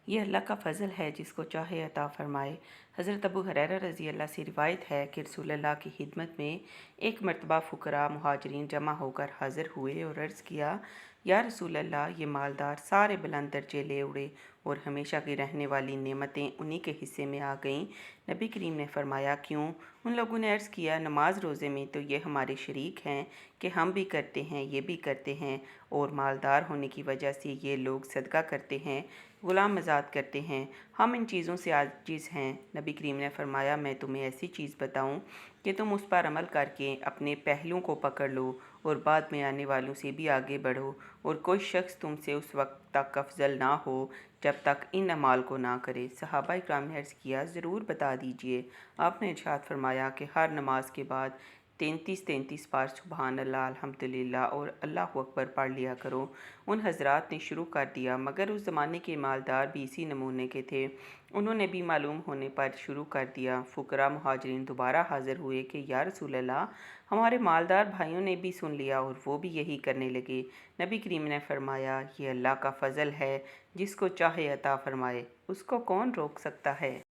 یہ اللہ کا فضل ہے جس کو چاہے عطا فرمائے۔ حضرت ابو ہریرہ رضی اللہ سے روایت ہے کہ رسول اللہ کی خدمت میں ایک مرتبہ فقراء مہاجرین جمع ہو کر حاضر ہوئے اور عرض کیا، یا رسول اللہ، یہ مالدار سارے بلند درجے لے اڑے اور ہمیشہ کی رہنے والی نعمتیں انہی کے حصے میں آ گئیں۔ نبی کریم نے فرمایا، کیوں؟ ان لوگوں نے عرض کیا، نماز روزے میں تو یہ ہمارے شریک ہیں کہ ہم بھی کرتے ہیں، یہ بھی کرتے ہیں، اور مالدار ہونے کی وجہ سے یہ لوگ صدقہ کرتے ہیں، غلام آزاد کرتے ہیں، ہم ان چیزوں سے عاجز ہیں۔ نبی کریم نے فرمایا، میں تمہیں ایسی چیز بتاؤں کہ تم اس پر عمل کر کے اپنے پہلوؤں کو پکڑ لو اور بعد میں آنے والوں سے بھی آگے بڑھو، اور کوئی شخص تم سے اس وقت تک افضل نہ ہو جب تک ان اعمال کو نہ کرے۔ صحابہ اکرام نے عرض کیا، ضرور بتا دیجئے۔ آپ نے ارشاد فرمایا کہ ہر نماز کے بعد 33 بار سبحان اللہ، الحمدللہ اور اللہ اکبر پڑھ لیا کرو۔ ان حضرات نے شروع کر دیا، مگر اس زمانے کے مالدار بھی اسی نمونے کے تھے، انہوں نے بھی معلوم ہونے پر شروع کر دیا۔ فقراء مہاجرین دوبارہ حاضر ہوئے کہ یا رسول اللہ، ہمارے مالدار بھائیوں نے بھی سن لیا اور وہ بھی یہی کرنے لگے۔ نبی کریم نے فرمایا، یہ اللہ کا فضل ہے، جس کو چاہے عطا فرمائے، اس کو کون روک سکتا ہے؟